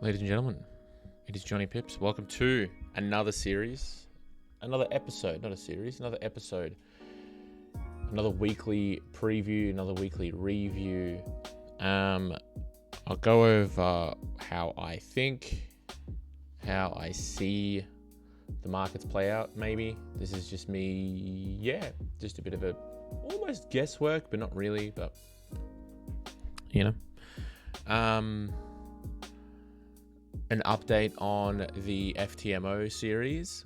Ladies and gentlemen, it is Johnny Pips. Welcome to another series, another episode, not a series, another episode, another weekly preview, another weekly review. I'll go over how I think, how I see the markets play out, maybe. This is just me, just a bit of a almost guesswork, but not really, but, you know. An update on the FTMO series.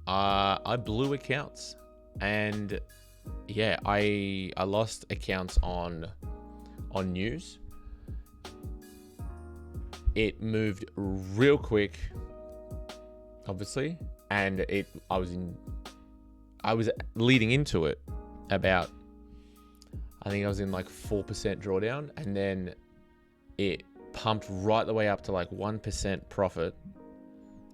I blew accounts, and I lost accounts on news. It moved real quick, obviously, and I was leading into it about, I think I was in like 4% drawdown, and then it pumped right the way up to like 1% profit,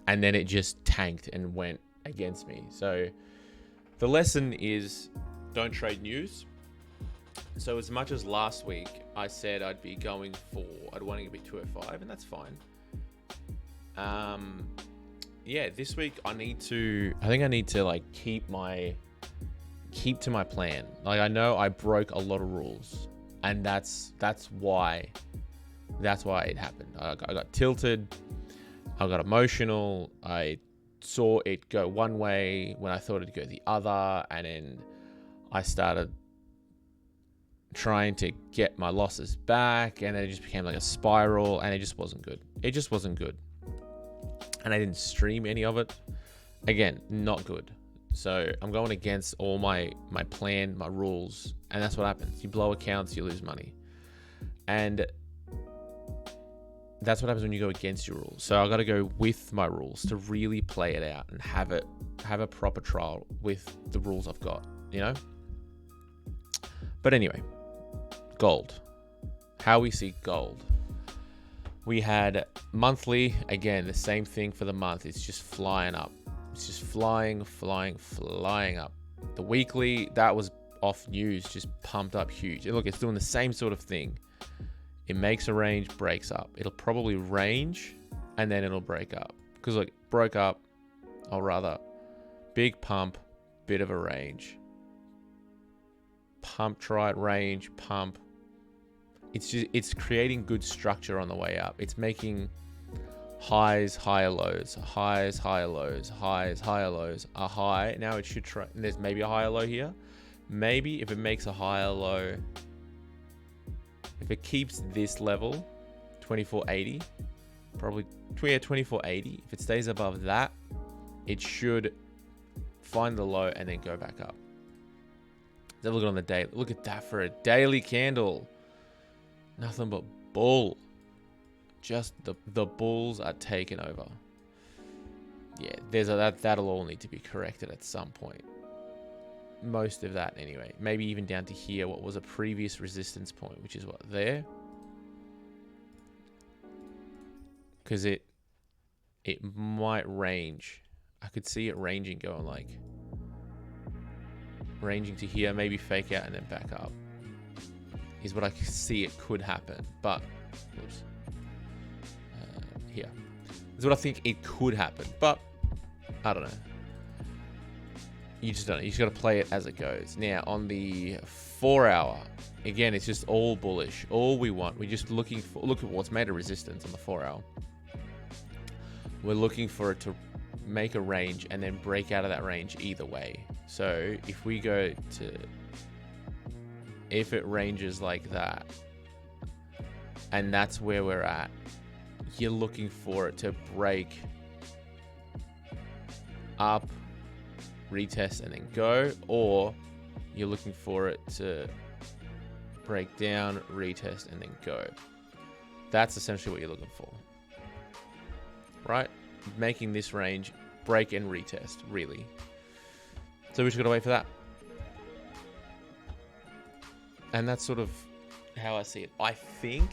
and then it just tanked and went against me. So the lesson is, don't trade news. So as much as last week I said I'd want to be 205, and that's fine. This week I think I need to like keep to my plan. Like, I know I broke a lot of rules, and that's why it happened. I got tilted. I got emotional. I saw it go one way when I thought it'd go the other, and then I started trying to get my losses back, and it just became like a spiral, and it just wasn't good. And I didn't stream any of it. Again, not good. So I'm going against all my plan, my rules, and that's what happens. You blow accounts, you lose money. And that's what happens when you go against your rules. So I got to go with my rules to really play it out and have a proper trial with the rules I've got, you know? But anyway, gold. How we see gold. We had monthly, again, the same thing for the month. It's just flying up. It's just flying up. The weekly, that was off news, just pumped up huge. And look, it's doing the same sort of thing. It makes a range, breaks up. It'll probably range, and then it'll break up. Because look, broke up, or rather, big pump, bit of a range. Pump, try it, range, pump. It's creating good structure on the way up. It's making highs, higher lows, highs, higher lows, highs, higher lows, a high. Now it should try, there's maybe a higher low here. Maybe if it makes a higher low, if it keeps this level, 2480, probably 2480, if it stays above that, it should find the low and then go back up. Let's have a look on the daily. Look at that for a daily candle. Nothing but bull. Just the bulls are taking over. Yeah, that'll all need to be corrected at some point. Most of that anyway. Maybe even down to here, what was a previous resistance point, which is what, there? Because it might range. I could see it ranging, going like ranging to here, maybe fake out and then back up, is what I see it could happen. But oops, here is what I think it could happen, but I don't know. You just don't know. You just got to play it as it goes. Now, on the 4 hour, again, it's just all bullish. All we want, we're just look at what's made a resistance on the 4 hour. We're looking for it to make a range and then break out of that range either way. So if we go to, if it ranges like that, and that's where we're at, you're looking for it to break up, retest, and then go, or you're looking for it to break down, retest, and then go. That's essentially what you're looking for, right? Making this range break and retest, really. So we just gotta wait for that. And that's sort of how I see it. I think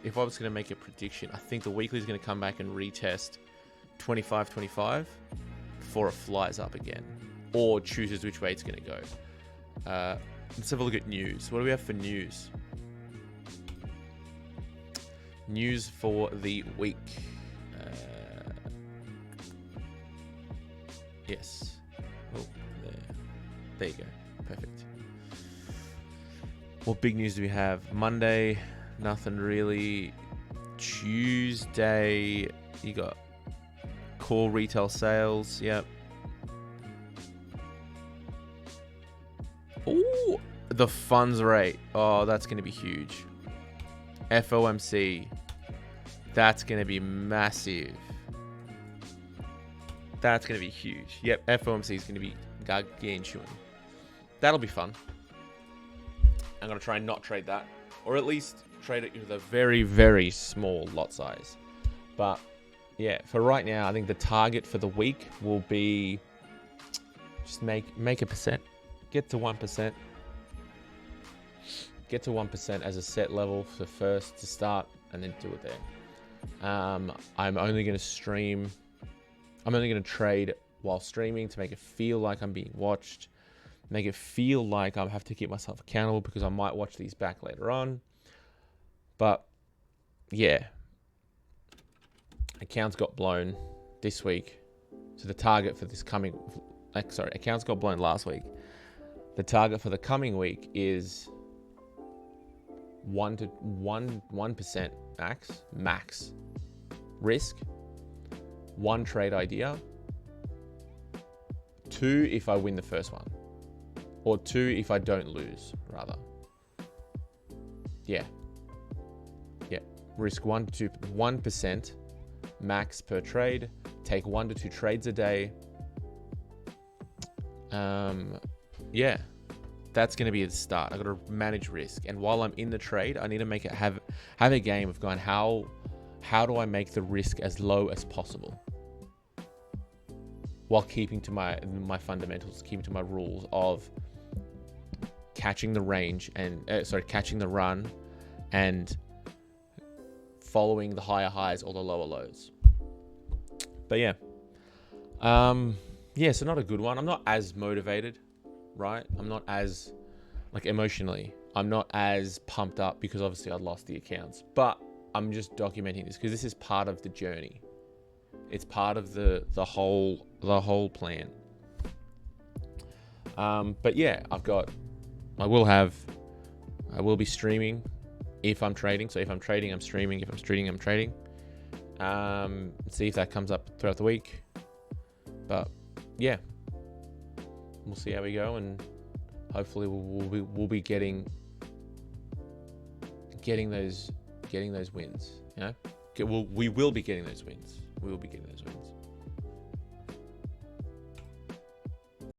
if I was gonna make a prediction, I think the weekly is gonna come back and retest 25.25 before it flies up again, or chooses which way it's gonna go. Let's have a look at news. What do we have for news? News for the week. Yes. Oh, there you go. Perfect. What big news do we have? Monday, nothing really. Tuesday, you got core retail sales. Yep. Ooh, the funds rate. Oh, that's going to be huge. FOMC. That's going to be massive. That's going to be huge. Yep, FOMC is going to be gargantuan. That'll be fun. I'm going to try and not trade that. Or at least trade it with a very, very small lot size. But, yeah, for right now, I think the target for the week will be just make a percent. Get to 1%. Get to 1% as a set level for first to start, and then do it there. I'm only going to stream. I'm only going to trade while streaming to make it feel like I'm being watched. Make it feel like I have to keep myself accountable because I might watch these back later on. But, yeah. Accounts got blown this week. So the target for this coming... accounts got blown last week. The target for the coming week is 1% max risk. 1 trade idea. 2 if I win the first one. Or 2 if I don't lose, rather. Yeah. Yeah. Risk 1% max per trade. Take 1 to 2 trades a day. Yeah. That's going to be the start. I got to manage risk. And while I'm in the trade, I need to make it have a game of going, how do I make the risk as low as possible? While keeping to my fundamentals, keeping to my rules of catching the range and catching the run and following the higher highs or the lower lows. But yeah. So not a good one. I'm not as motivated, right? I'm not as emotionally. I'm not as pumped up because obviously I lost the accounts. But I'm just documenting this because this is part of the journey. It's part of the whole plan. But yeah, I will be streaming if I'm trading. So if I'm trading, I'm streaming. If I'm streaming, I'm trading. See if that comes up throughout the week. But yeah, we'll see how we go, and hopefully we'll be getting those wins. You know, we will be getting those wins. We will be getting those wins.